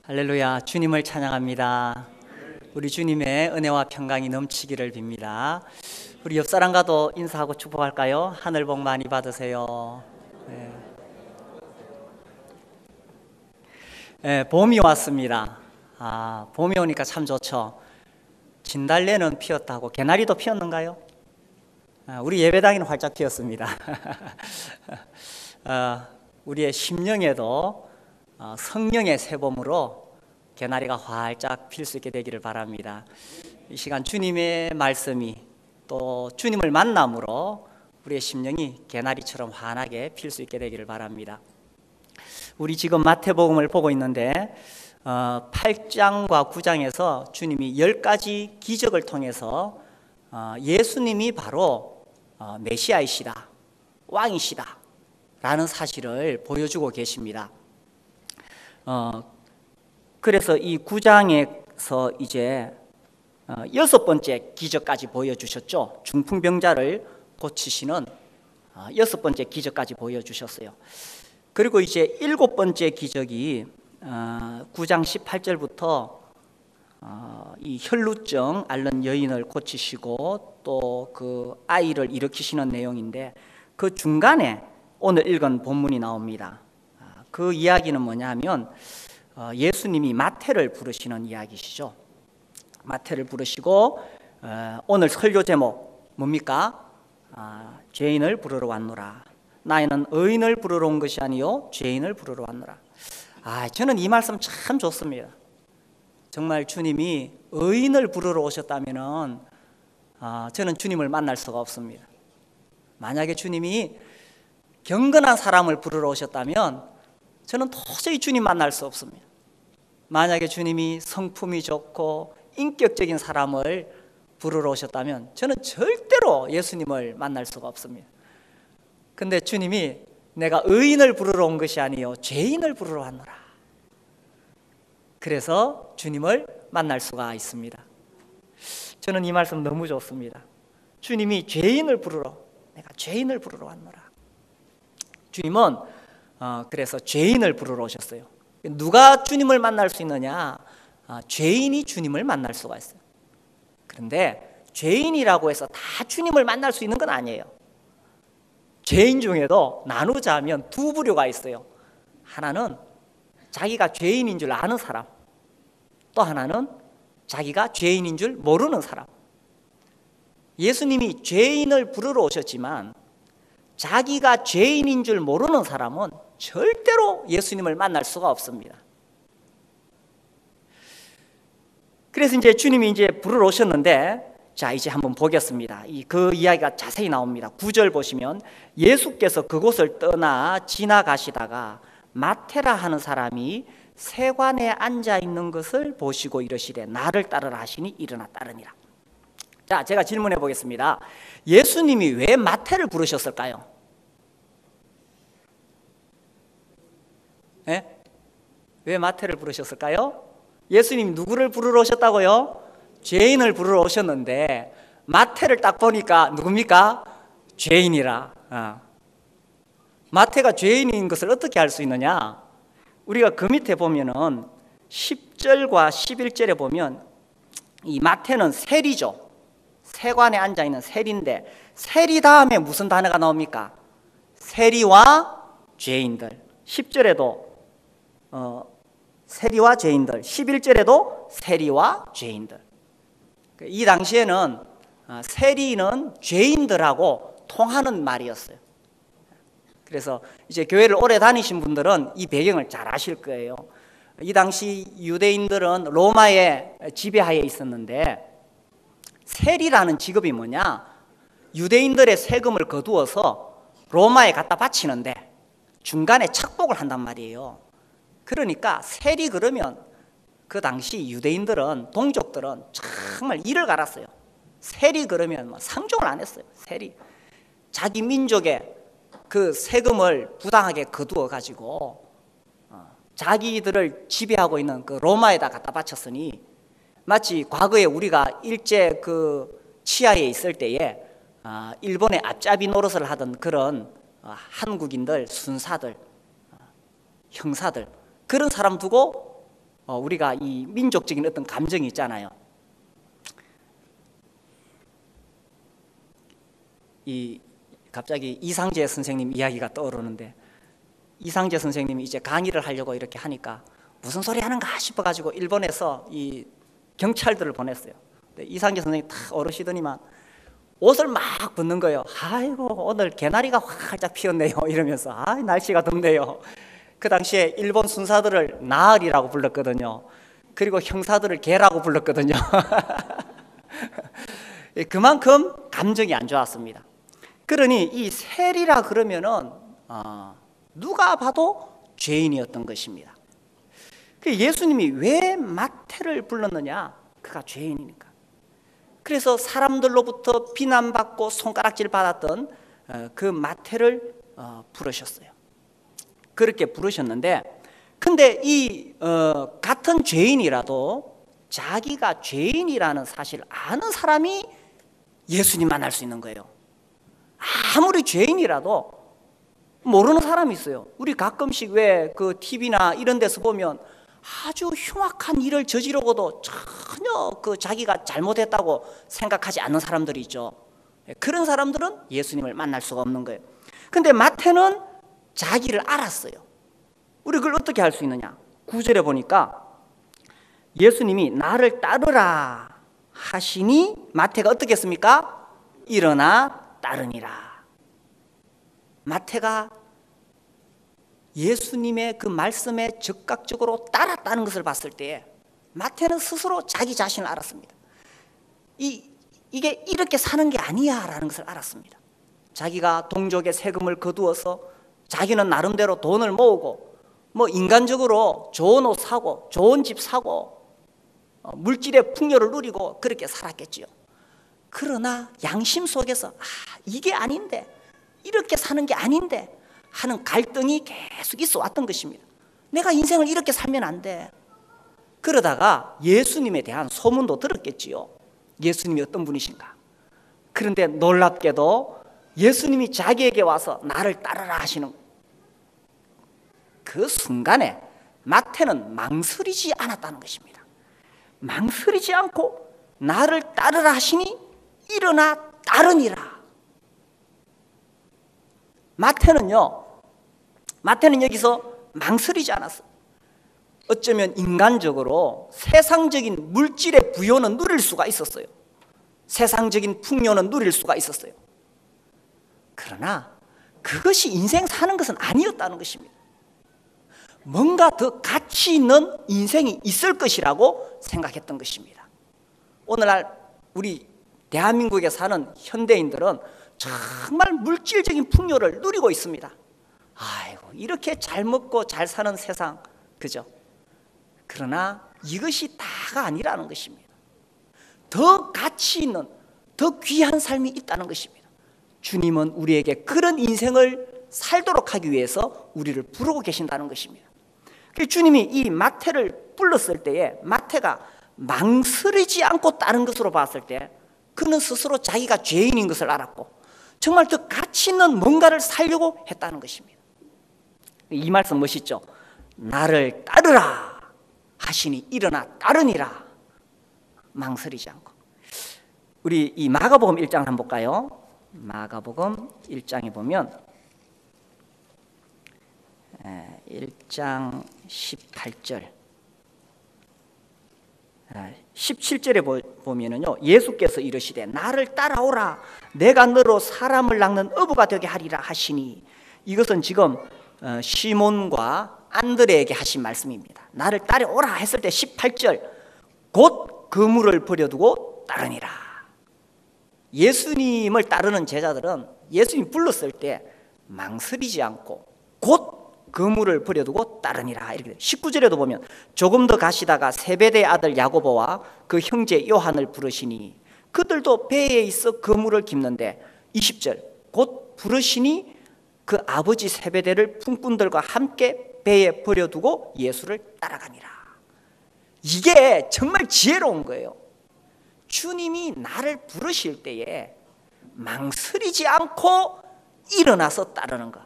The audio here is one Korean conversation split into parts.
할렐루야, 주님을 찬양합니다. 우리 주님의 은혜와 평강이 넘치기를 빕니다. 우리 옆 사람과도 인사하고 축복할까요? 하늘 복 많이 받으세요. 봄이 왔습니다. 봄이 오니까 참 좋죠. 진달래는 피었다고 개나리도 피었는가요? 우리 예배당에는 활짝 피었습니다. 우리의 심령에도 성령의 새봄으로 개나리가 활짝 필 수 있게 되기를 바랍니다. 이 시간 주님의 말씀이 또 주님을 만남으로 우리의 심령이 개나리처럼 환하게 필 수 있게 되기를 바랍니다. 우리 지금 마태복음을 보고 있는데 8장과 9장에서 주님이 10가지 기적을 통해서 예수님이 바로 메시아이시다, 왕이시다 라는 사실을 보여주고 계십니다. 그래서 이 9장에서 이제 6번째 기적까지 보여주셨죠. 중풍병자를 고치시는 6번째 기적까지 보여주셨어요. 그리고 이제 7번째 기적이 9장 18절부터 이 혈루증 앓는 여인을 고치시고 또 그 아이를 일으키시는 내용인데, 그 중간에 오늘 읽은 본문이 나옵니다. 그 이야기는 뭐냐면 예수님이 마태를 부르시는 이야기시죠. 마태를 부르시고 오늘 설교 제목 뭡니까? 죄인을 부르러 왔노라. 나는 의인을 부르러 온 것이 아니요 죄인을 부르러 왔노라. 저는 이 말씀 참 좋습니다. 정말 주님이 의인을 부르러 오셨다면 저는 주님을 만날 수가 없습니다. 만약에 주님이 경건한 사람을 부르러 오셨다면 저는 도저히 주님 만날 수 없습니다. 만약에 주님이 성품이 좋고 인격적인 사람을 부르러 오셨다면 저는 절대로 예수님을 만날 수가 없습니다. 근데 주님이 내가 의인을 부르러 온 것이 아니요 죄인을 부르러 왔노라. 그래서 주님을 만날 수가 있습니다. 저는 이 말씀 너무 좋습니다. 주님이 죄인을 부르러, 내가 죄인을 부르러 왔노라. 주님은 그래서 죄인을 부르러 오셨어요. 누가 주님을 만날 수 있느냐? 죄인이 주님을 만날 수가 있어요. 그런데 죄인이라고 해서 다 주님을 만날 수 있는 건 아니에요. 죄인 중에도 나누자면 두 부류가 있어요. 하나는 자기가 죄인인 줄 아는 사람, 또 하나는 자기가 죄인인 줄 모르는 사람. 예수님이 죄인을 부르러 오셨지만 자기가 죄인인 줄 모르는 사람은 절대로 예수님을 만날 수가 없습니다. 그래서 이제 주님이 이제 부르러 오셨는데, 자 이제 한번 보겠습니다. 그 이야기가 자세히 나옵니다. 9절 보시면 예수께서 그곳을 떠나 지나가시다가 마테라 하는 사람이 세관에 앉아 있는 것을 보시고 이르시되 나를 따르라 하시니 일어나 따르니라. 자, 제가 질문해 보겠습니다. 예수님이 왜 마태를 부르셨을까요? 왜 마태를 부르셨을까요? 예수님이 누구를 부르러 오셨다고요? 죄인을 부르러 오셨는데 마태를 딱 보니까 누굽니까? 죄인이라. 마태가 죄인인 것을 어떻게 알 수 있느냐? 우리가 그 밑에 보면은 10절과 11절에 보면 이 마태는 세리죠. 세관에 앉아있는 세리인데, 세리 다음에 무슨 단어가 나옵니까? 세리와 죄인들. 10절에도 세리와 죄인들, 11절에도 세리와 죄인들. 이 당시에는 세리는 죄인들하고 통하는 말이었어요. 그래서 이제 교회를 오래 다니신 분들은 이 배경을 잘 아실 거예요. 이 당시 유대인들은 로마의 지배하에 있었는데, 세리라는 직업이 뭐냐? 유대인들의 세금을 거두어서 로마에 갖다 바치는데 중간에 착복을 한단 말이에요. 그러니까 세리 그러면 그 당시 유대인들은, 동족들은 정말 이를 갈았어요. 세리 그러면 상종을 안 했어요. 세리. 자기 민족의 그 세금을 부당하게 거두어 가지고 자기들을 지배하고 있는 그 로마에다 갖다 바쳤으니, 마치 과거에 우리가 일제 그 치하에 있을 때에 일본의 앞잡이 노릇을 하던 그런 한국인들, 순사들, 형사들, 그런 사람 두고 우리가 이 민족적인 어떤 감정이 있잖아요. 갑자기 이상재 선생님 이야기가 떠오르는데, 이상재 선생님이 이제 강의를 하려고 이렇게 하니까 무슨 소리 하는가 싶어가지고 일본에서 이 경찰들을 보냈어요. 이상재 선생님이 탁 오르시더니만 옷을 막 벗는 거예요. 아이고, 오늘 개나리가 활짝 피었네요 이러면서. 날씨가 덥네요. 그 당시에 일본 순사들을 나으리라고 불렀거든요. 그리고 형사들을 개라고 불렀거든요. 그만큼 감정이 안 좋았습니다. 그러니 이 세리라 그러면은 누가 봐도 죄인이었던 것입니다. 예수님이 왜 마태를 불렀느냐? 그가 죄인이니까. 그래서 사람들로부터 비난받고 손가락질 받았던 그 마태를 부르셨어요. 그렇게 부르셨는데, 근데 이 같은 죄인이라도 자기가 죄인이라는 사실을 아는 사람이 예수님 만날 수 있는 거예요. 아무리 죄인이라도 모르는 사람이 있어요. 우리 가끔씩 왜 그 TV나 이런 데서 보면 아주 흉악한 일을 저지르고도 전혀 그 자기가 잘못했다고 생각하지 않는 사람들이 있죠. 그런 사람들은 예수님을 만날 수가 없는 거예요. 근데 마태는 자기를 알았어요. 우리 그걸 어떻게 알 수 있느냐? 9절에 보니까 예수님이 나를 따르라 하시니 마태가 어떻게 했습니까? 일어나 따르니라. 마태가 예수님의 그 말씀에 적극적으로 따랐다는 것을 봤을 때 마태는 스스로 자기 자신을 알았습니다. 이게 이렇게 사는 게 아니야 라는 것을 알았습니다. 자기가 동족의 세금을 거두어서 자기는 나름대로 돈을 모으고 뭐 인간적으로 좋은 옷 사고 좋은 집 사고 물질의 풍요를 누리고 그렇게 살았겠지요. 그러나 양심 속에서 이게 아닌데, 이렇게 사는 게 아닌데 하는 갈등이 계속 있어 왔던 것입니다. 내가 인생을 이렇게 살면 안 돼. 그러다가 예수님에 대한 소문도 들었겠지요. 예수님이 어떤 분이신가. 그런데 놀랍게도 예수님이 자기에게 와서 나를 따르라 하시는 그 순간에 마태는 망설이지 않았다는 것입니다. 망설이지 않고 나를 따르라 하시니 일어나 따르니라. 마태는 여기서 망설이지 않았어요. 어쩌면 인간적으로 세상적인 물질의 부요는 누릴 수가 있었어요. 세상적인 풍요는 누릴 수가 있었어요. 그러나 그것이 인생 사는 것은 아니었다는 것입니다. 뭔가 더 가치 있는 인생이 있을 것이라고 생각했던 것입니다. 오늘날 우리 대한민국에 사는 현대인들은 정말 물질적인 풍요를 누리고 있습니다. 아이고, 이렇게 잘 먹고 잘 사는 세상, 그죠? 그러나 이것이 다가 아니라는 것입니다. 더 가치 있는, 더 귀한 삶이 있다는 것입니다. 주님은 우리에게 그런 인생을 살도록 하기 위해서 우리를 부르고 계신다는 것입니다. 주님이 이 마태를 불렀을 때에 마태가 망설이지 않고 따른 것으로 봤을 때 그는 스스로 자기가 죄인인 것을 알았고 정말 더 가치 있는 뭔가를 살려고 했다는 것입니다. 이 말씀 멋있죠? 나를 따르라 하시니 일어나 따르니라. 망설이지 않고. 우리 이 마가복음 1장 한번 볼까요? 마가복음 1장에 보면 1장 18절 17절에 보면은요, 예수께서 이르시되 나를 따라오라 내가 너로 사람을 낚는 어부가 되게 하리라 하시니, 이것은 지금 시몬과 안드레에게 하신 말씀입니다. 나를 따라오라 했을 때 18절 곧 그물을 버려두고 따르니라. 예수님을 따르는 제자들은 예수님 불렀을 때 망설이지 않고 곧 그물을 버려두고 따르니라. 이렇게 19절에도 보면 조금 더 가시다가 세베대의 아들 야고보와 그 형제 요한을 부르시니 그들도 배에 있어 그물을 깁는데 20절 곧 부르시니 그 아버지 세베대를 품꾼들과 함께 배에 버려두고 예수를 따라가니라. 이게 정말 지혜로운 거예요. 주님이 나를 부르실 때에 망설이지 않고 일어나서 따르는 것,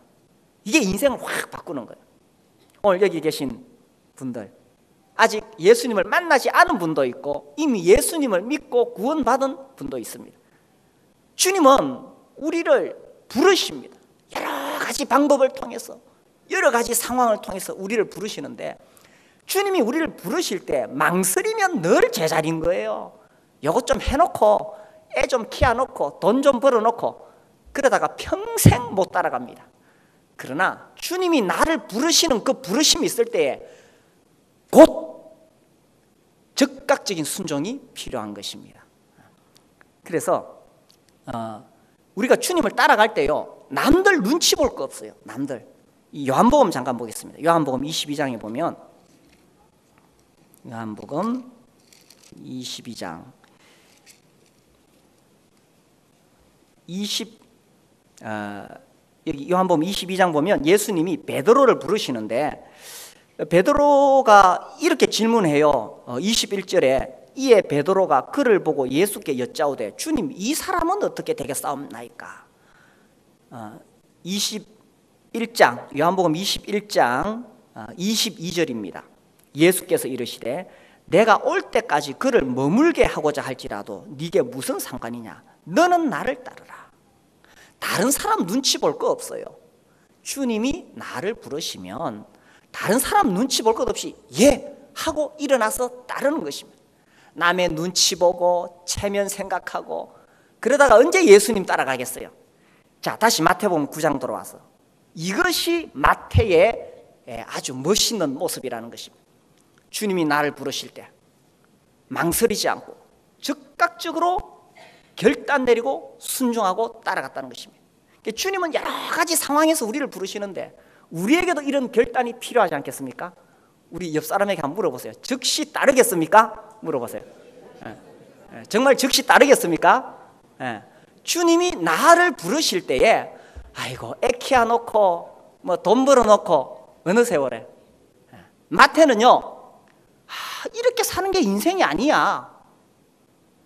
이게 인생을 확 바꾸는 거예요. 오늘 여기 계신 분들 아직 예수님을 만나지 않은 분도 있고 이미 예수님을 믿고 구원받은 분도 있습니다. 주님은 우리를 부르십니다. 여러 가지 방법을 통해서, 여러 가지 상황을 통해서 우리를 부르시는데, 주님이 우리를 부르실 때 망설이면 늘 제자리인 거예요. 요것 좀 해놓고, 애 좀 키워놓고, 돈 좀 벌어놓고, 그러다가 평생 못 따라갑니다. 그러나 주님이 나를 부르시는 그 부르심이 있을 때에 곧 즉각적인 순종이 필요한 것입니다. 그래서 우리가 주님을 따라갈 때요, 남들 눈치 볼 거 없어요. 남들. 이 요한복음 잠깐 보겠습니다. 요한복음 22장에 보면, 요한복음 22장 여기 요한복음 22장 보면 예수님이 베드로를 부르시는데, 베드로가 이렇게 질문해요. 21절에 이에 베드로가 그를 보고 예수께 여짜오되 주님, 이 사람은 어떻게 되겠사옵나이까? 21장, 요한복음 21장 22절입니다. 예수께서 이르시되 내가 올 때까지 그를 머물게 하고자 할지라도 네게 무슨 상관이냐? 너는 나를 따르라. 다른 사람 눈치 볼 거 없어요. 주님이 나를 부르시면 다른 사람 눈치 볼 것 없이 예 하고 일어나서 따르는 것입니다. 남의 눈치 보고 체면 생각하고 그러다가 언제 예수님 따라가겠어요? 자, 다시 마태복음 9장 돌아와서, 이것이 마태의 아주 멋있는 모습이라는 것입니다. 주님이 나를 부르실 때 망설이지 않고 즉각적으로 결단 내리고 순종하고 따라갔다는 것입니다. 주님은 여러 가지 상황에서 우리를 부르시는데 우리에게도 이런 결단이 필요하지 않겠습니까? 우리 옆 사람에게 한번 물어보세요. 즉시 따르겠습니까? 물어보세요. 정말 즉시 따르겠습니까? 주님이 나를 부르실 때에 아이고 애 키워놓고 뭐 돈 벌어놓고 어느 세월에, 마태는요, 이렇게 사는 게 인생이 아니야.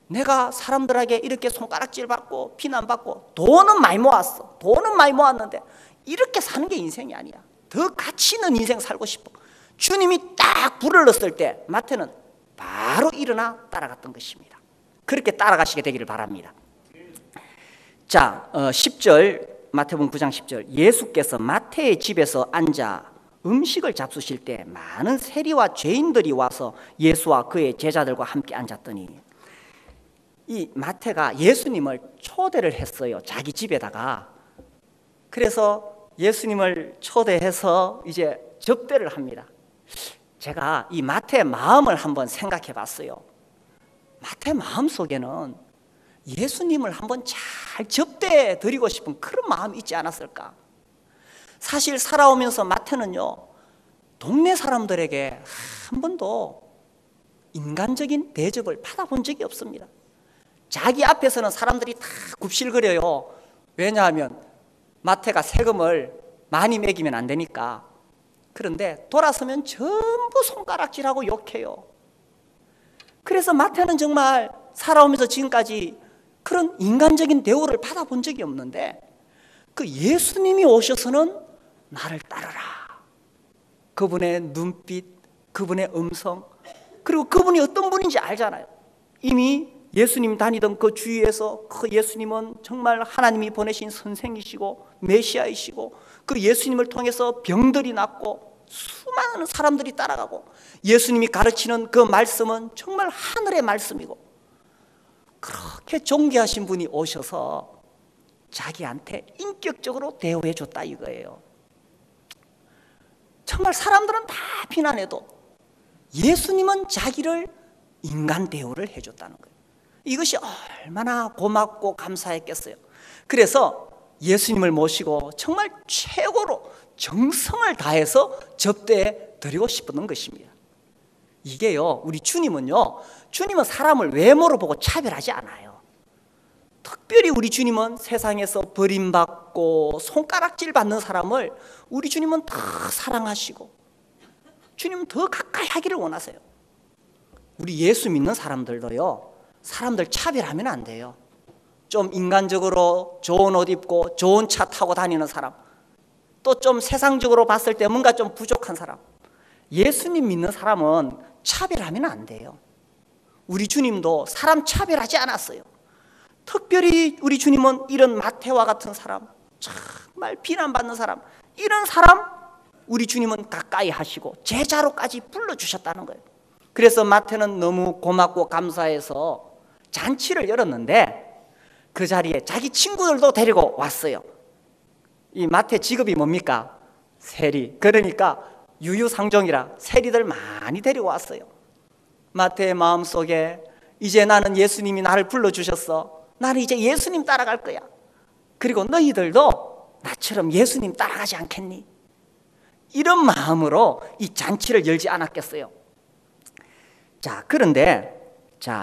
내가 사람들에게 이렇게 손가락질 받고 비난받고 돈은 많이 모았어. 돈은 많이 모았는데 이렇게 사는 게 인생이 아니야. 더 가치 있는 인생 살고 싶어. 주님이 딱 불을 넣었을 때 마태는 바로 일어나 따라갔던 것입니다. 그렇게 따라가시게 되기를 바랍니다. 자, 10절, 마태복음 9장 10절. 예수께서 마태의 집에서 앉아 음식을 잡수실 때 많은 세리와 죄인들이 와서 예수와 그의 제자들과 함께 앉았더니, 이 마태가 예수님을 초대를 했어요. 자기 집에다가. 그래서 예수님을 초대해서 이제 접대를 합니다. 제가 이 마태의 마음을 한번 생각해 봤어요. 마태 마음 속에는 예수님을 한번 잘 접대해 드리고 싶은 그런 마음이 있지 않았을까? 사실 살아오면서 마태는요, 동네 사람들에게 한 번도 인간적인 대접을 받아본 적이 없습니다. 자기 앞에서는 사람들이 다 굽실거려요. 왜냐하면 마태가 세금을 많이 매기면 안 되니까. 그런데 돌아서면 전부 손가락질하고 욕해요. 그래서 마태는 정말 살아오면서 지금까지 그런 인간적인 대우를 받아본 적이 없는데, 그 예수님이 오셔서는 나를 따르라. 그분의 눈빛, 그분의 음성, 그리고 그분이 어떤 분인지 알잖아요. 이미 예수님 다니던 그 주위에서 그 예수님은 정말 하나님이 보내신 선생이시고 메시아이시고, 그 예수님을 통해서 병들이 낫고 수많은 사람들이 따라가고, 예수님이 가르치는 그 말씀은 정말 하늘의 말씀이고, 그렇게 존귀하신 분이 오셔서 자기한테 인격적으로 대우해 줬다 이거예요. 정말 사람들은 다 비난해도 예수님은 자기를 인간 대우를 해줬다는 거예요. 이것이 얼마나 고맙고 감사했겠어요. 그래서 예수님을 모시고 정말 최고로 정성을 다해서 접대해 드리고 싶었던 것입니다. 이게요, 우리 주님은요, 주님은 사람을 외모로 보고 차별하지 않아요. 특별히 우리 주님은 세상에서 버림받고 손가락질 받는 사람을 우리 주님은 더 사랑하시고 주님은 더 가까이 하기를 원하세요. 우리 예수 믿는 사람들도요, 사람들 차별하면 안 돼요. 좀 인간적으로 좋은 옷 입고 좋은 차 타고 다니는 사람, 또 좀 세상적으로 봤을 때 뭔가 좀 부족한 사람, 예수님 믿는 사람은 차별하면 안 돼요. 우리 주님도 사람 차별하지 않았어요. 특별히 우리 주님은 이런 마태와 같은 사람, 정말 비난받는 사람, 이런 사람 우리 주님은 가까이 하시고 제자로까지 불러주셨다는 거예요. 그래서 마태는 너무 고맙고 감사해서 잔치를 열었는데 그 자리에 자기 친구들도 데리고 왔어요. 이 마태 직업이 뭡니까? 세리. 그러니까 유유상종이라 세리들 많이 데리고 왔어요. 마태의 마음속에 이제 나는 예수님이 나를 불러주셨어. 나는 이제 예수님 따라갈 거야. 그리고 너희들도 나처럼 예수님 따라가지 않겠니? 이런 마음으로 이 잔치를 열지 않았겠어요. 자, 그런데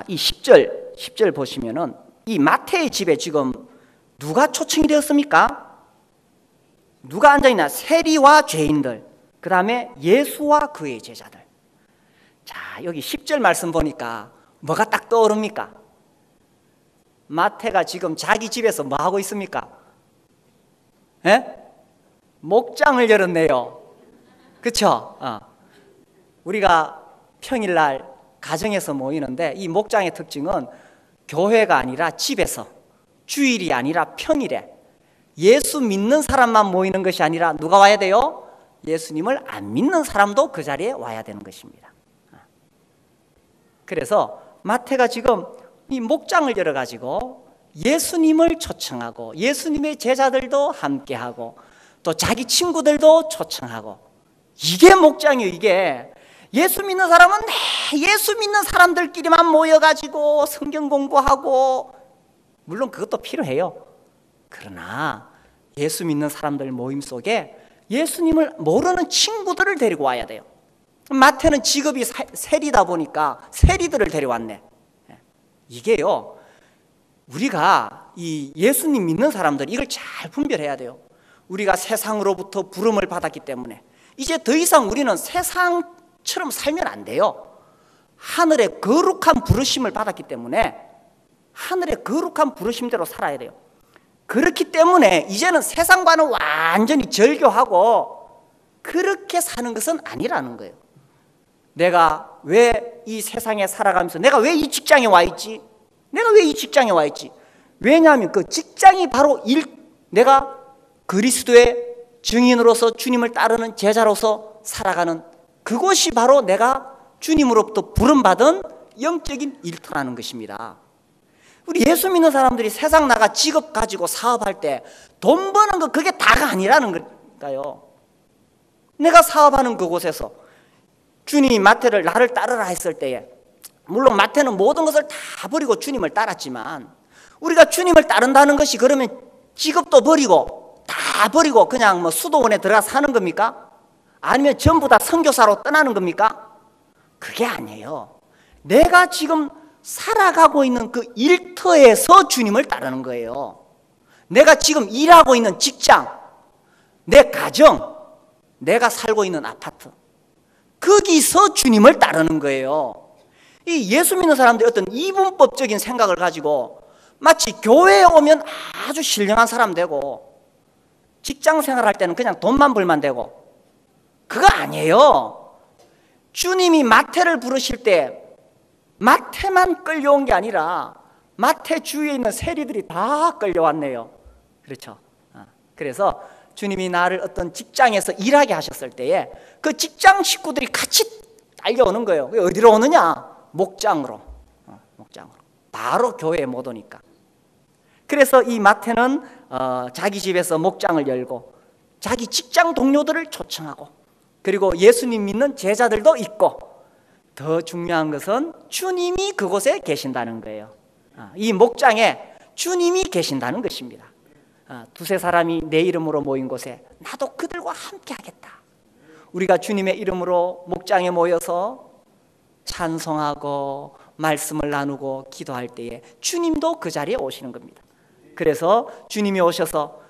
이 10절 보시면은 이 마태의 집에 지금 누가 초청이 되었습니까? 누가 앉아있나? 세리와 죄인들, 그 다음에 예수와 그의 제자들. 자, 여기 10절 말씀 보니까 뭐가 딱 떠오릅니까? 마태가 지금 자기 집에서 뭐 하고 있습니까? 목장을 열었네요. 그렇죠? 우리가 평일날 가정에서 모이는데 이 목장의 특징은 교회가 아니라 집에서, 주일이 아니라 평일에 예수 믿는 사람만 모이는 것이 아니라 누가 와야 돼요? 예수님을 안 믿는 사람도 그 자리에 와야 되는 것입니다. 그래서 마태가 지금 이 목장을 열어가지고 예수님을 초청하고 예수님의 제자들도 함께하고 또 자기 친구들도 초청하고, 이게 목장이에요. 이게 예수 믿는 사람은 예수 믿는 사람들끼리만 모여가지고 성경 공부하고, 물론 그것도 필요해요. 그러나 예수 믿는 사람들 모임 속에 예수님을 모르는 친구들을 데리고 와야 돼요. 마태는 직업이 세리다 보니까 세리들을 데려왔네. 이게요, 우리가 이 예수님 믿는 사람들 이걸 잘 분별해야 돼요. 우리가 세상으로부터 부름을 받았기 때문에 이제 더 이상 우리는 세상처럼 살면 안 돼요. 하늘의 거룩한 부르심을 받았기 때문에 하늘의 거룩한 부르심대로 살아야 돼요. 그렇기 때문에 이제는 세상과는 완전히 절교하고 그렇게 사는 것은 아니라는 거예요. 내가 왜 이 세상에 살아가면서 내가 왜 이 직장에 와 있지? 내가 왜 이 직장에 와 있지? 왜냐하면 그 직장이 바로 내가 그리스도의 증인으로서 주님을 따르는 제자로서 살아가는 그곳이 바로 내가 주님으로부터 부름받은 영적인 일터라는 것입니다. 우리 예수 믿는 사람들이 세상 나가 직업 가지고 사업할 때 돈 버는 거 그게 다가 아니라는 걸까요? 내가 사업하는 그곳에서 주님이 마태를 나를 따르라 했을 때에, 물론 마태는 모든 것을 다 버리고 주님을 따랐지만 우리가 주님을 따른다는 것이 그러면 직업도 버리고 다 버리고 그냥 뭐 수도원에 들어가서 사는 겁니까? 아니면 전부 다 선교사로 떠나는 겁니까? 그게 아니에요. 내가 지금 살아가고 있는 그 일터에서 주님을 따르는 거예요. 내가 지금 일하고 있는 직장, 내 가정, 내가 살고 있는 아파트, 거기서 주님을 따르는 거예요. 이 예수 믿는 사람들이 어떤 이분법적인 생각을 가지고 마치 교회에 오면 아주 신령한 사람 되고 직장 생활할 때는 그냥 돈만 벌면 되고, 그거 아니에요. 주님이 마태를 부르실 때 마태만 끌려온 게 아니라 마태 주위에 있는 세리들이 다 끌려왔네요. 그렇죠? 그래서 주님이 나를 어떤 직장에서 일하게 하셨을 때에 그 직장 식구들이 같이 달려오는 거예요. 어디로 오느냐? 목장으로. 목장으로. 바로 교회에 못 오니까. 그래서 이 마태는 자기 집에서 목장을 열고 자기 직장 동료들을 초청하고, 그리고 예수님 믿는 제자들도 있고, 더 중요한 것은 주님이 그곳에 계신다는 거예요. 이 목장에 주님이 계신다는 것입니다. 두세 사람이 내 이름으로 모인 곳에 나도 그들과 함께 하겠다. 우리가 주님의 이름으로 목장에 모여서 찬송하고 말씀을 나누고 기도할 때에 주님도 그 자리에 오시는 겁니다. 그래서 주님이 오셔서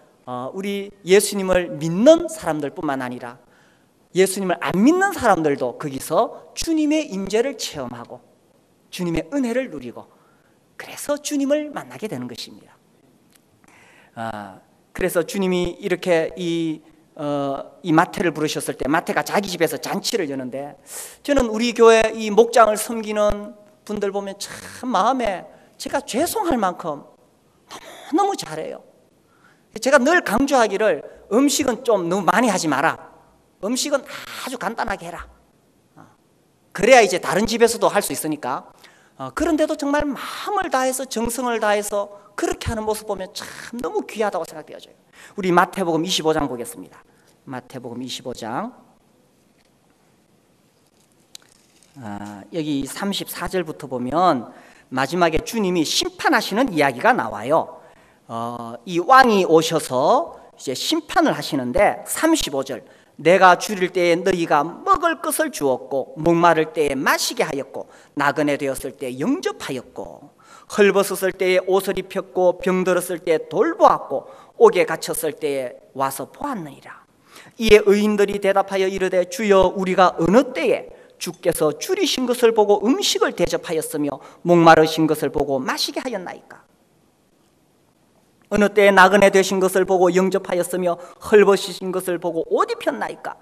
우리 예수님을 믿는 사람들뿐만 아니라 예수님을 안 믿는 사람들도 거기서 주님의 임재를 체험하고 주님의 은혜를 누리고, 그래서 주님을 만나게 되는 것입니다. 그래서 주님이 이렇게 이 이 마태를 부르셨을 때 마태가 자기 집에서 잔치를 여는데, 저는 우리 교회 이 목장을 섬기는 분들 보면 참 마음에 제가 죄송할 만큼 너무 잘해요. 제가 늘 강조하기를, 음식은 좀 너무 많이 하지 마라. 음식은 아주 간단하게 해라. 그래야 이제 다른 집에서도 할 수 있으니까. 그런데도 정말 마음을 다해서 정성을 다해서 그렇게 하는 모습 보면 참 너무 귀하다고 생각되어져요. 우리 마태복음 25장 보겠습니다. 마태복음 25장 여기 34절부터 보면 마지막에 주님이 심판하시는 이야기가 나와요. 이 왕이 오셔서 이제 심판을 하시는데 35절, 내가 줄일 때에 너희가 먹을 것을 주었고 목마를 때에 마시게 하였고 나그네 되었을 때 영접하였고 헐벗었을 때에 옷을 입혔고 병들었을 때에 돌보았고 옥에 갇혔을 때에 와서 보았느니라. 이에 의인들이 대답하여 이르되 주여, 우리가 어느 때에 주께서 줄이신 것을 보고 음식을 대접하였으며 목마르신 것을 보고 마시게 하였나이까? 어느 때에 나그네 되신 것을 보고 영접하였으며 헐벗으신 것을 보고 옷 입혔나이까?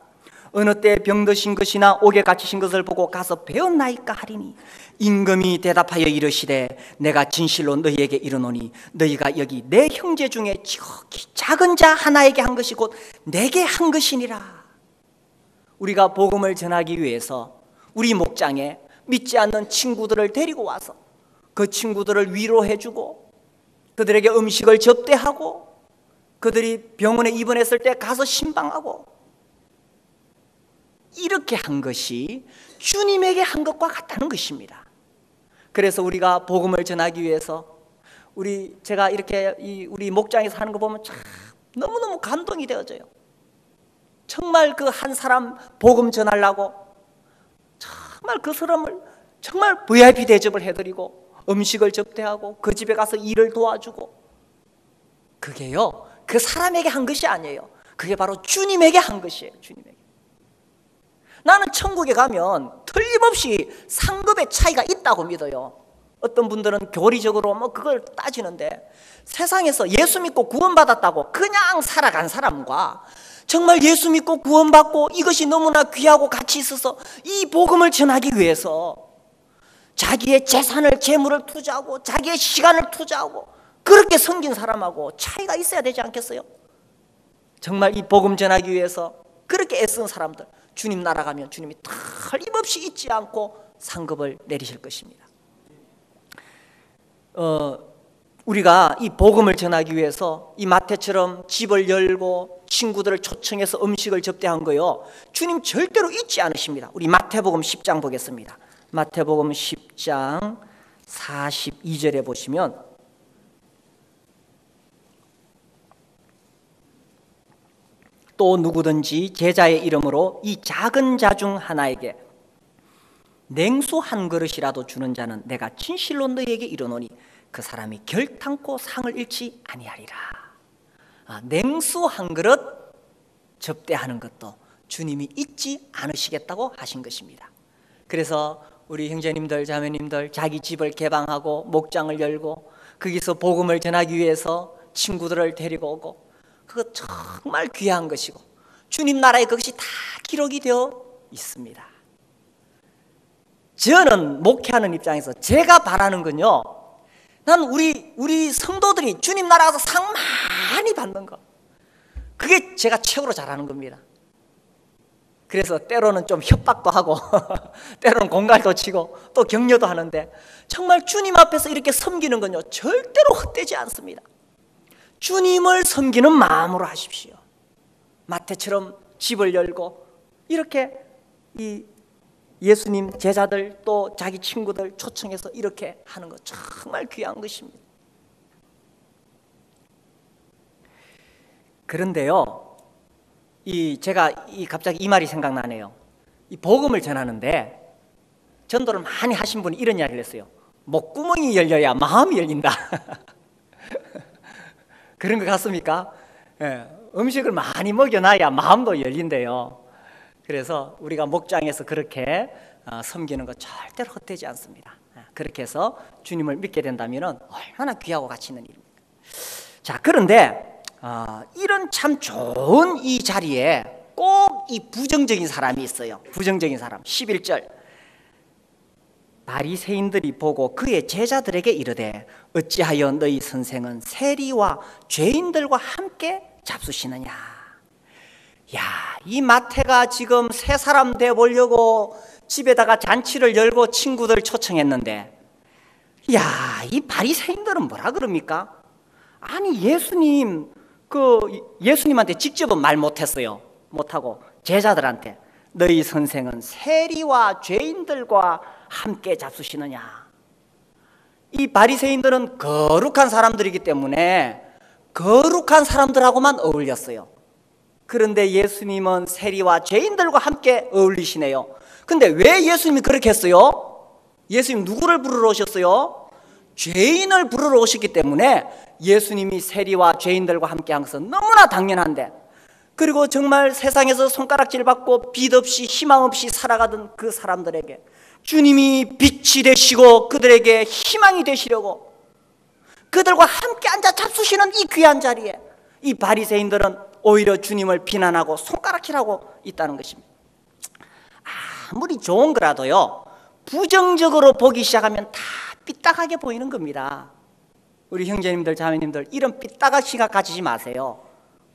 어느 때에 병드신 것이나 옥에 갇히신 것을 보고 가서 배웠나이까 하리니, 임금이 대답하여 이르시되 내가 진실로 너희에게 이르노니 너희가 여기 내 형제 중에 지극히 작은 자 하나에게 한 것이 곧 내게 한 것이니라. 우리가 복음을 전하기 위해서 우리 목장에 믿지 않는 친구들을 데리고 와서 그 친구들을 위로해주고 그들에게 음식을 접대하고 그들이 병원에 입원했을 때 가서 신방하고, 이렇게 한 것이 주님에게 한 것과 같다는 것입니다. 그래서 우리가 복음을 전하기 위해서 제가 이렇게 우리 목장에서 하는 거 보면 참 너무너무 감동이 되어져요. 정말 그 한 사람 복음 전하려고 정말 그 사람을 정말 VIP 대접을 해드리고 음식을 접대하고 그 집에 가서 일을 도와주고, 그게요 그 사람에게 한 것이 아니에요. 그게 바로 주님에게 한 것이에요. 주님에게. 나는 천국에 가면 틀림없이 상급의 차이가 있다고 믿어요. 어떤 분들은 교리적으로 그걸 따지는데, 세상에서 예수 믿고 구원받았다고 그냥 살아간 사람과 정말 예수 믿고 구원받고 이것이 너무나 귀하고 가치 있어서 이 복음을 전하기 위해서 자기의 재산을, 재물을 투자하고 자기의 시간을 투자하고 그렇게 섬긴 사람하고 차이가 있어야 되지 않겠어요? 정말 이 복음 전하기 위해서 그렇게 애쓴 사람들, 주님 나라 가면 주님이 틀림없이 잊지 않고 상급을 내리실 것입니다. 우리가 이 복음을 전하기 위해서 이 마태처럼 집을 열고 친구들을 초청해서 음식을 접대한 거요, 주님 절대로 잊지 않으십니다. 우리 마태복음 10장 보겠습니다. 마태복음 10장 42절에 보시면 또 누구든지 제자의 이름으로 이 작은 자 중 하나에게 냉수 한 그릇이라도 주는 자는 내가 진실로 너희에게 이르노니 그 사람이 결탄코 상을 잃지 아니하리라. 냉수 한 그릇 접대하는 것도 주님이 잊지 않으시겠다고 하신 것입니다. 그래서 우리 형제님들, 자매님들 자기 집을 개방하고 목장을 열고 거기서 복음을 전하기 위해서 친구들을 데리고 오고, 그거 정말 귀한 것이고 주님 나라에 그것이 다 기록이 되어 있습니다. 저는 목회하는 입장에서 제가 바라는 건요, 난 우리 성도들이 주님 나라 가서 상 많이 받는 거, 그게 제가 최고로 잘하는 겁니다. 그래서 때로는 좀 협박도 하고 때로는 공갈도 치고 또 격려도 하는데, 정말 주님 앞에서 이렇게 섬기는 건요 절대로 헛되지 않습니다. 주님을 섬기는 마음으로 하십시오. 마태처럼 집을 열고 이렇게 이 예수님 제자들 또 자기 친구들 초청해서 이렇게 하는 것 정말 귀한 것입니다. 그런데요, 제가 갑자기 이 말이 생각나네요. 이 복음을 전하는데 전도를 많이 하신 분이 이런 이야기를 했어요. 목구멍이 열려야 마음이 열린다. 그런 것 같습니까? 예, 음식을 많이 먹여놔야 마음도 열린대요. 그래서 우리가 목장에서 그렇게 섬기는 거 절대로 헛되지 않습니다. 그렇게 해서 주님을 믿게 된다면 얼마나 귀하고 가치 있는 일입니까? 자, 그런데 이런 참 좋은 이 자리에 꼭 이 부정적인 사람이 있어요. 부정적인 사람. 11절 바리새인들이 보고 그의 제자들에게 이르되 어찌하여 너희 선생은 세리와 죄인들과 함께 잡수시느냐. 야, 이 마태가 지금 새 사람 돼 보려고 집에다가 잔치를 열고 친구들 초청했는데, 야, 이 바리새인들은 뭐라 그럽니까? 아니, 예수님한테 직접은 말 못했어요. 못하고 제자들한테 너희 선생은 세리와 죄인들과 함께 잡수시느냐. 이 바리새인들은 거룩한 사람들이기 때문에 거룩한 사람들하고만 어울렸어요. 그런데 예수님은 세리와 죄인들과 함께 어울리시네요. 근데 왜 예수님이 그렇게 했어요? 예수님 누구를 부르러 오셨어요? 죄인을 부르러 오셨기 때문에 예수님이 세리와 죄인들과 함께 한 것은 너무나 당연한데, 그리고 정말 세상에서 손가락질 받고 빛 없이 희망 없이 살아가던 그 사람들에게 주님이 빛이 되시고 그들에게 희망이 되시려고 그들과 함께 앉아 잡수시는 이 귀한 자리에 이 바리새인들은 오히려 주님을 비난하고 손가락질하고 있다는 것입니다. 아무리 좋은 거라도요, 부정적으로 보기 시작하면 다 삐딱하게 보이는 겁니다. 우리 형제님들 자매님들, 이런 삐딱한 시각 가지지 마세요.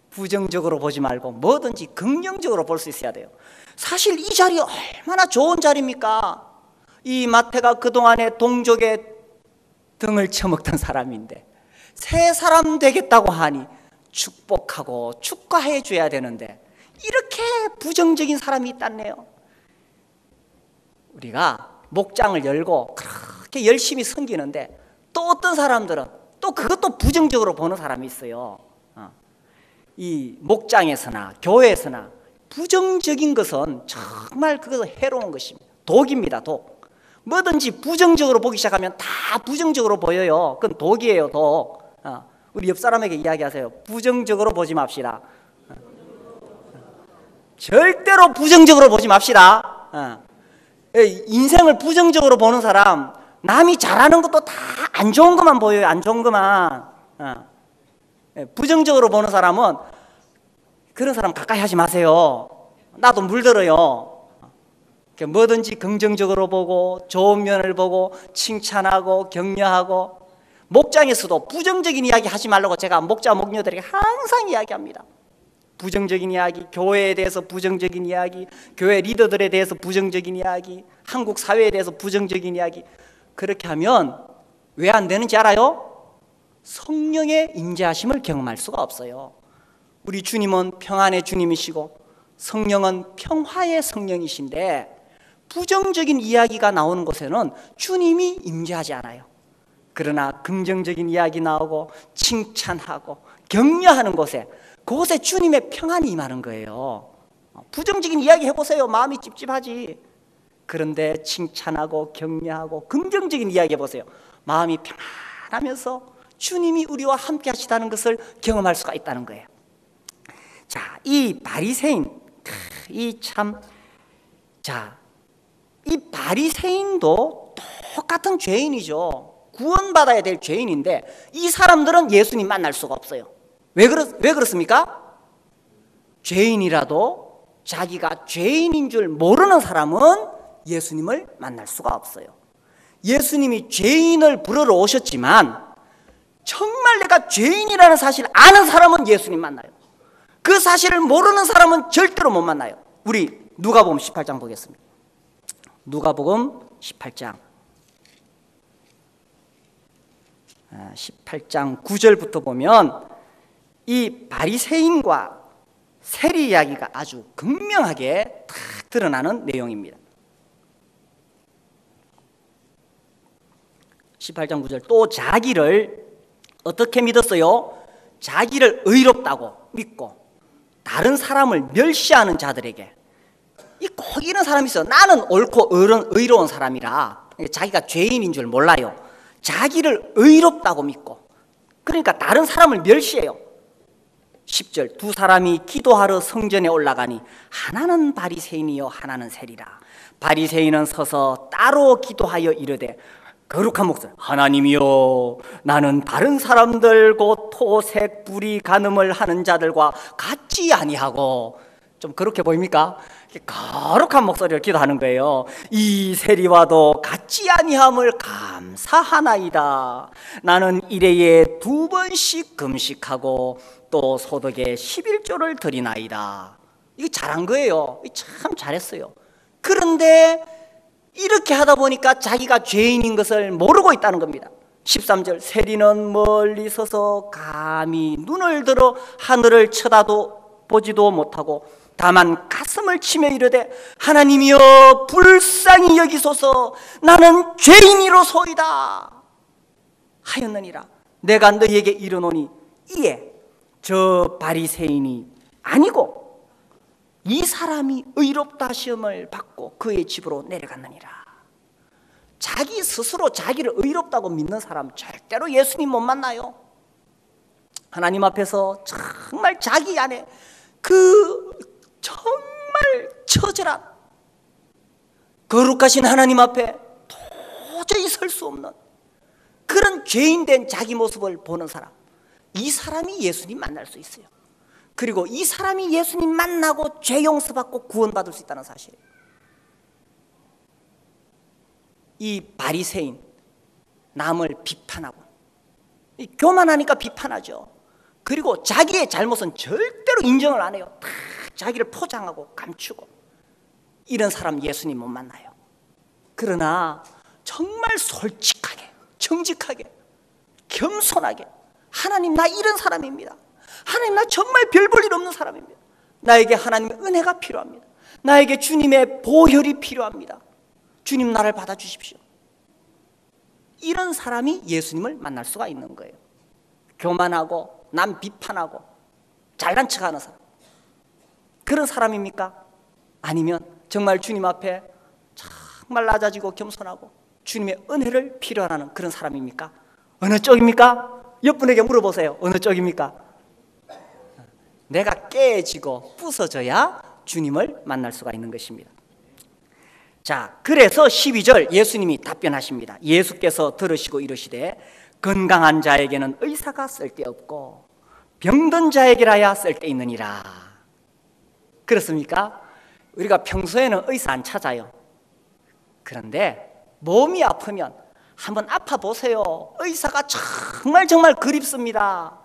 부정적으로 보지 말고 뭐든지 긍정적으로 볼 수 있어야 돼요. 사실 이 자리 얼마나 좋은 자리입니까? 이 마태가 그동안에 동족의 등을 쳐먹던 사람인데 새 사람 되겠다고 하니 축복하고 축하해 줘야 되는데 이렇게 부정적인 사람이 있다네요. 우리가 목장을 열고 그렇게 열심히 섬기는데 또 어떤 사람들은 또 그것도 부정적으로 보는 사람이 있어요. 이 목장에서나 교회에서나 부정적인 것은 정말 그것은 해로운 것입니다. 독입니다. 독. 뭐든지 부정적으로 보기 시작하면 다 부정적으로 보여요. 그건 독이에요. 독. 우리 옆 사람에게 이야기하세요. 부정적으로 보지 맙시다. 절대로 부정적으로 보지 맙시다. 인생을 부정적으로 보는 사람, 남이 잘하는 것도 다 안 좋은 것만 보여요. 안 좋은 것만. 부정적으로 보는 사람은 그런 사람 가까이 하지 마세요. 나도 물들어요. 뭐든지 긍정적으로 보고 좋은 면을 보고 칭찬하고 격려하고, 목장에서도 부정적인 이야기 하지 말라고 제가 목자 목녀들에게 항상 이야기합니다. 부정적인 이야기, 교회에 대해서 부정적인 이야기, 교회 리더들에 대해서 부정적인 이야기, 한국 사회에 대해서 부정적인 이야기, 그렇게 하면 왜 안 되는지 알아요? 성령의 임재하심을 경험할 수가 없어요. 우리 주님은 평안의 주님이시고 성령은 평화의 성령이신데 부정적인 이야기가 나오는 곳에는 주님이 임재하지 않아요. 그러나 긍정적인 이야기 나오고 칭찬하고 격려하는 곳에, 그곳에 주님의 평안이 임하는 거예요. 부정적인 이야기 해보세요. 마음이 찝찝하지. 그런데 칭찬하고 격려하고 긍정적인 이야기 해보세요. 마음이 평안하면서 주님이 우리와 함께 하시다는 것을 경험할 수가 있다는 거예요. 자, 이 바리새인, 이 바리새인도 똑같은 죄인이죠. 구원받아야 될 죄인인데 이 사람들은 예수님 만날 수가 없어요. 왜 그렇습니까? 죄인이라도 자기가 죄인인 줄 모르는 사람은 예수님을 만날 수가 없어요. 예수님이 죄인을 부르러 오셨지만 정말 내가 죄인이라는 사실을 아는 사람은 예수님 만나요. 그 사실을 모르는 사람은 절대로 못 만나요. 우리 누가복음 18장 보겠습니다. 누가복음 18장 9절부터 보면 이 바리새인과 세리 이야기가 아주 극명하게 딱 드러나는 내용입니다. 18장 9절, 또 자기를 어떻게 믿었어요? 자기를 의롭다고 믿고 다른 사람을 멸시하는 자들에게, 꼭 이런 사람이 있어요. 나는 옳고 의로운 사람이라 자기가 죄인인 줄 몰라요. 자기를 의롭다고 믿고, 그러니까 다른 사람을 멸시해요. 10절, 두 사람이 기도하러 성전에 올라가니 하나는 바리새인이요 하나는 세리라. 바리새인은 서서 따로 기도하여 이르되 거룩한 목소리, 하나님이여, 나는 다른 사람들 곧 토색 불이 간음을 하는 자들과 같지 아니하고, 좀 그렇게 보입니까? 거룩한 목소리로 기도하는 거예요. 이 세리와도 같지 아니함을 감사하나이다. 나는 일회에 2번씩 금식하고 또 소득에 11조를 드리나이다. 이거 잘한 거예요. 참 잘했어요. 그런데 이렇게 하다 보니까 자기가 죄인인 것을 모르고 있다는 겁니다. 13절, 세리는 멀리 서서 감히 눈을 들어 하늘을 쳐다도 보지도 못하고 다만 가슴을 치며 이르되 하나님이여 불쌍히 여기소서, 나는 죄인이로소이다 하였느니라. 내가 너희에게 이르노니 이에 저 바리새인이 아니고 이 사람이 의롭다 시험을 받고 그의 집으로 내려갔느니라. 자기 스스로 자기를 의롭다고 믿는 사람 절대로 예수님 못 만나요. 하나님 앞에서 정말 자기 안에 그 정말 처절한 거룩하신 하나님 앞에 도저히 설 수 없는 그런 죄인된 자기 모습을 보는 사람, 이 사람이 예수님 만날 수 있어요. 그리고 이 사람이 예수님 만나고 죄 용서받고 구원받을 수 있다는 사실이에요. 이 바리새인, 남을 비판하고, 교만하니까 비판하죠. 그리고 자기의 잘못은 절대로 인정을 안 해요. 다 자기를 포장하고 감추고, 이런 사람 예수님 못 만나요. 그러나 정말 솔직하게, 정직하게, 겸손하게, 하나님 나 이런 사람입니다. 하나님 나 정말 별 볼 일 없는 사람입니다. 나에게 하나님의 은혜가 필요합니다. 나에게 주님의 보혈이 필요합니다. 주님 나를 받아주십시오. 이런 사람이 예수님을 만날 수가 있는 거예요. 교만하고 남 비판하고 잘난 척하는 사람, 그런 사람입니까? 아니면 정말 주님 앞에 정말 낮아지고 겸손하고 주님의 은혜를 필요하는 그런 사람입니까? 어느 쪽입니까? 옆분에게 물어보세요. 어느 쪽입니까? 내가 깨지고 부서져야 주님을 만날 수가 있는 것입니다. 자, 그래서 12절 예수님이 답변하십니다. 예수께서 들으시고 이르시되 건강한 자에게는 의사가 쓸데없고 병든 자에게라야 쓸데있느니라. 그렇습니까? 우리가 평소에는 의사 안 찾아요. 그런데 몸이 아프면 한번 아파 보세요. 의사가 정말 그립습니다.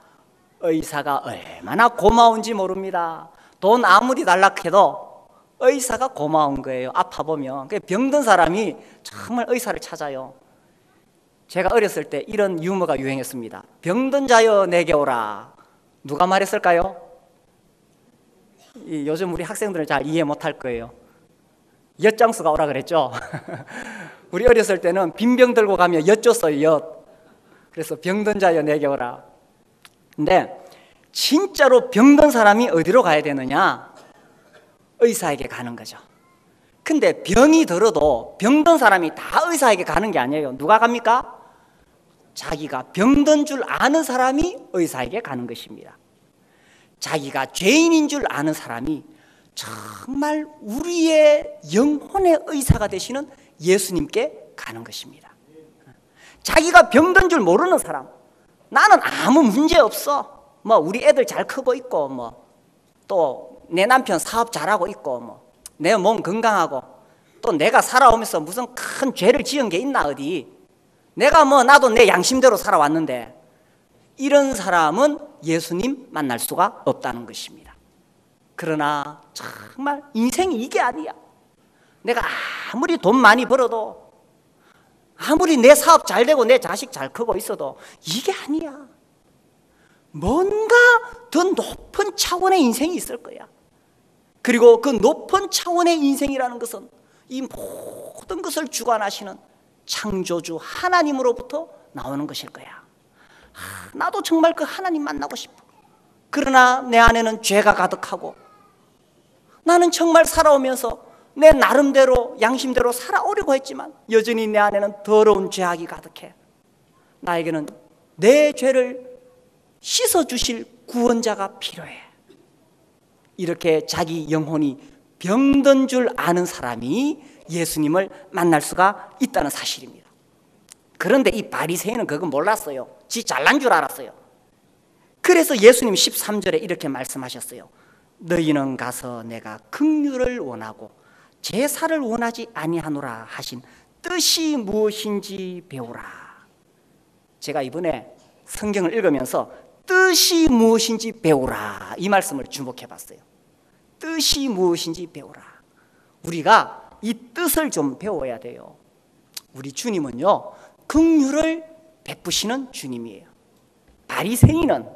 의사가 얼마나 고마운지 모릅니다. 돈 아무리 달라해도 의사가 고마운 거예요. 아파 보면. 병든 사람이 정말 의사를 찾아요. 제가 어렸을 때 이런 유머가 유행했습니다. 병든 자여 내게 오라. 누가 말했을까요? 요즘 우리 학생들은 잘 이해 못할 거예요. 엿장수가 오라 그랬죠. 우리 어렸을 때는 빈병 들고 가면 엿 줬어요. 엿. 그래서 병든 자여 내게 오라. 근데 진짜로 병든 사람이 어디로 가야 되느냐? 의사에게 가는 거죠. 근데 병이 들어도 병든 사람이 다 의사에게 가는 게 아니에요. 누가 갑니까? 자기가 병든 줄 아는 사람이 의사에게 가는 것입니다. 자기가 죄인인 줄 아는 사람이 정말 우리의 영혼의 의사가 되시는 예수님께 가는 것입니다. 자기가 병든 줄 모르는 사람, 나는 아무 문제 없어, 뭐 우리 애들 잘 크고 있고, 뭐 또 내 남편 사업 잘하고 있고, 뭐 내 몸 건강하고, 또 내가 살아오면서 무슨 큰 죄를 지은 게 있나 어디, 내가 뭐 나도 내 양심대로 살아왔는데, 이런 사람은 예수님 만날 수가 없다는 것입니다. 그러나 정말 인생이 이게 아니야. 내가 아무리 돈 많이 벌어도, 아무리 내 사업 잘 되고 내 자식 잘 크고 있어도 이게 아니야. 뭔가 더 높은 차원의 인생이 있을 거야. 그리고 그 높은 차원의 인생이라는 것은 이 모든 것을 주관하시는 창조주 하나님으로부터 나오는 것일 거야. 나도 정말 그 하나님 만나고 싶어. 그러나 내 안에는 죄가 가득하고, 나는 정말 살아오면서 내 나름대로 양심대로 살아오려고 했지만 여전히 내 안에는 더러운 죄악이 가득해. 나에게는 내 죄를 씻어주실 구원자가 필요해. 이렇게 자기 영혼이 병든 줄 아는 사람이 예수님을 만날 수가 있다는 사실입니다. 그런데 이 바리새인은 그거 몰랐어요. 지 잘난 줄 알았어요. 그래서 예수님 13절에 이렇게 말씀하셨어요. 너희는 가서 내가 긍휼을 원하고 제사를 원하지 아니하노라 하신 뜻이 무엇인지 배우라. 제가 이번에 성경을 읽으면서 뜻이 무엇인지 배우라, 이 말씀을 주목해 봤어요. 뜻이 무엇인지 배우라. 우리가 이 뜻을 좀 배워야 돼요. 우리 주님은요, 긍휼을 베푸시는 주님이에요. 바리새인은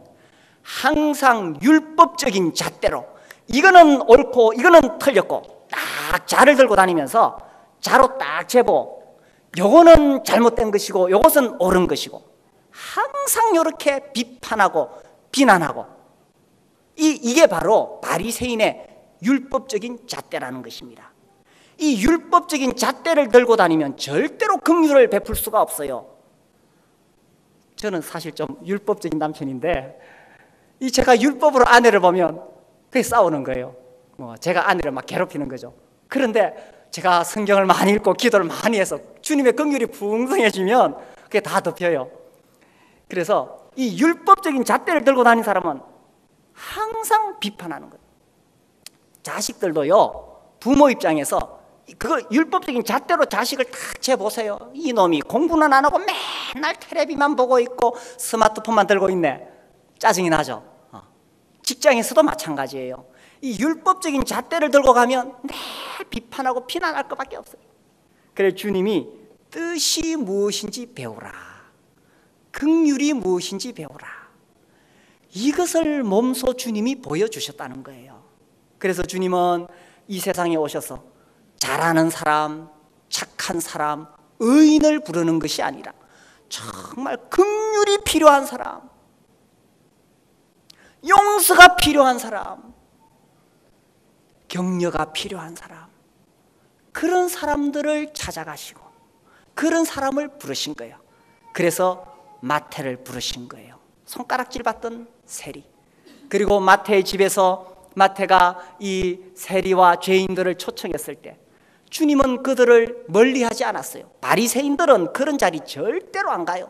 항상 율법적인 잣대로 이거는 옳고 이거는 틀렸고 딱 자를 들고 다니면서 자로 딱 재보, 요거는 잘못된 것이고 요것은 옳은 것이고 항상 이렇게 비판하고 비난하고, 이게 바로 바리새인의 율법적인 잣대라는 것입니다. 이 율법적인 잣대를 들고 다니면 절대로 긍휼을 베풀 수가 없어요. 저는 사실 좀 율법적인 남편인데, 제가 율법으로 아내를 보면 그게 싸우는 거예요. 제가 아내를 막 괴롭히는 거죠. 그런데 제가 성경을 많이 읽고 기도를 많이 해서 주님의 긍휼이 풍성해지면 그게 다 덮여요. 그래서 이 율법적인 잣대를 들고 다니는 사람은 항상 비판하는 거예요. 자식들도요, 부모 입장에서 그거 율법적인 잣대로 자식을 딱 재보세요. 이놈이 공부는 안 하고 맨날 텔레비만 보고 있고 스마트폰만 들고 있네. 짜증이 나죠. 직장에서도 마찬가지예요. 이 율법적인 잣대를 들고 가면 늘 비판하고 비난할 것밖에 없어요. 그래서 주님이 뜻이 무엇인지 배우라, 긍휼이 무엇인지 배우라, 이것을 몸소 주님이 보여주셨다는 거예요. 그래서 주님은 이 세상에 오셔서 잘하는 사람, 착한 사람, 의인을 부르는 것이 아니라 정말 긍휼이 필요한 사람, 용서가 필요한 사람, 격려가 필요한 사람, 그런 사람들을 찾아가시고 그런 사람을 부르신 거예요. 그래서 마태를 부르신 거예요. 손가락질 받던 세리. 그리고 마태의 집에서 마태가 이 세리와 죄인들을 초청했을 때 주님은 그들을 멀리하지 않았어요. 바리새인들은 그런 자리 절대로 안 가요.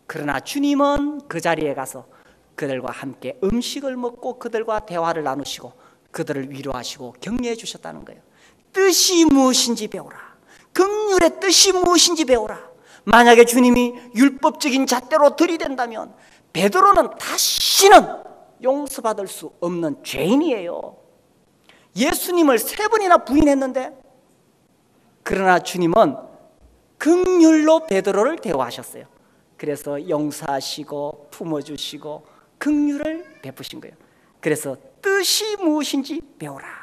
그러나 주님은 그 자리에 가서 그들과 함께 음식을 먹고 그들과 대화를 나누시고 그들을 위로하시고 격려해 주셨다는 거예요. 뜻이 무엇인지 배우라. 긍휼의 뜻이 무엇인지 배우라. 만약에 주님이 율법적인 잣대로 들이댄다면 베드로는 다시는 용서받을 수 없는 죄인이에요. 예수님을 3번이나 부인했는데, 그러나 주님은 긍휼로 베드로를 대우하셨어요. 그래서 용서하시고 품어주시고 긍휼을 베푸신 거예요. 그래서 뜻이 무엇인지 배우라.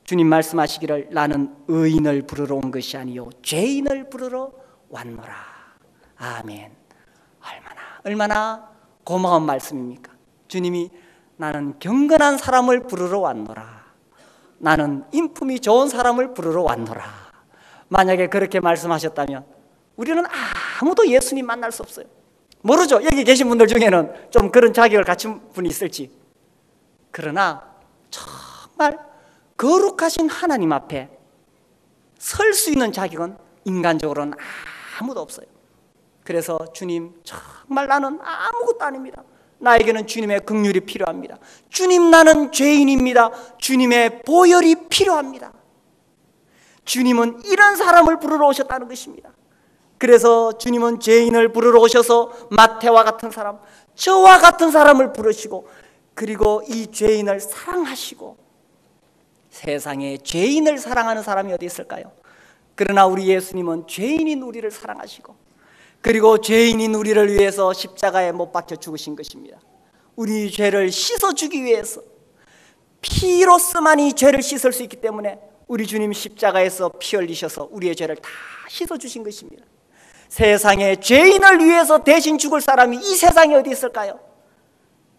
주님 말씀하시기를 나는 의인을 부르러 온 것이 아니요 죄인을 부르러 왔노라. 아멘. 얼마나 고마운 말씀입니까? 주님이 나는 경건한 사람을 부르러 왔노라, 나는 인품이 좋은 사람을 부르러 왔노라. 만약에 그렇게 말씀하셨다면 우리는 아무도 예수님 만날 수 없어요. 모르죠. 여기 계신 분들 중에는 좀 그런 자격을 갖춘 분이 있을지. 그러나 정말 거룩하신 하나님 앞에 설 수 있는 자격은 인간적으로는 아무도 없어요. 그래서 주님, 정말 나는 아무것도 아닙니다. 나에게는 주님의 긍휼이 필요합니다. 주님, 나는 죄인입니다. 주님의 보혈이 필요합니다. 주님은 이런 사람을 부르러 오셨다는 것입니다. 그래서 주님은 죄인을 부르러 오셔서 마태와 같은 사람, 저와 같은 사람을 부르시고, 그리고 이 죄인을 사랑하시고, 세상에 죄인을 사랑하는 사람이 어디 있을까요? 그러나 우리 예수님은 죄인인 우리를 사랑하시고, 그리고 죄인인 우리를 위해서 십자가에 못 박혀 죽으신 것입니다. 우리 죄를 씻어주기 위해서, 피로서만이 죄를 씻을 수 있기 때문에 우리 주님 십자가에서 피 흘리셔서 우리의 죄를 다 씻어주신 것입니다. 세상에 죄인을 위해서 대신 죽을 사람이 이 세상에 어디 있을까요?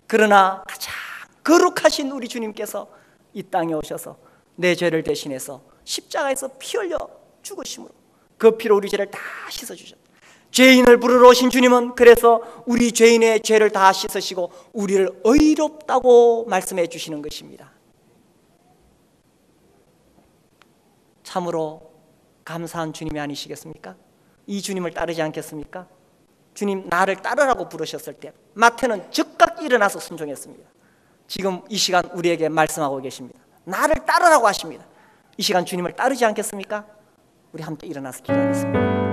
그러나 가장 거룩하신 우리 주님께서 이 땅에 오셔서 내 죄를 대신해서 십자가에서 피 흘려 죽으심으로 그 피로 우리 죄를 다 씻어주셨다. 죄인을 부르러 오신 주님은 그래서 우리 죄인의 죄를 다 씻으시고 우리를 의롭다고 말씀해 주시는 것입니다. 참으로 감사한 주님이 아니시겠습니까? 이 주님을 따르지 않겠습니까? 주님 나를 따르라고 부르셨을 때 마태는 즉각 일어나서 순종했습니다. 지금 이 시간 우리에게 말씀하고 계십니다. 나를 따르라고 하십니다. 이 시간 주님을 따르지 않겠습니까? 우리 함께 일어나서 기도하겠습니다.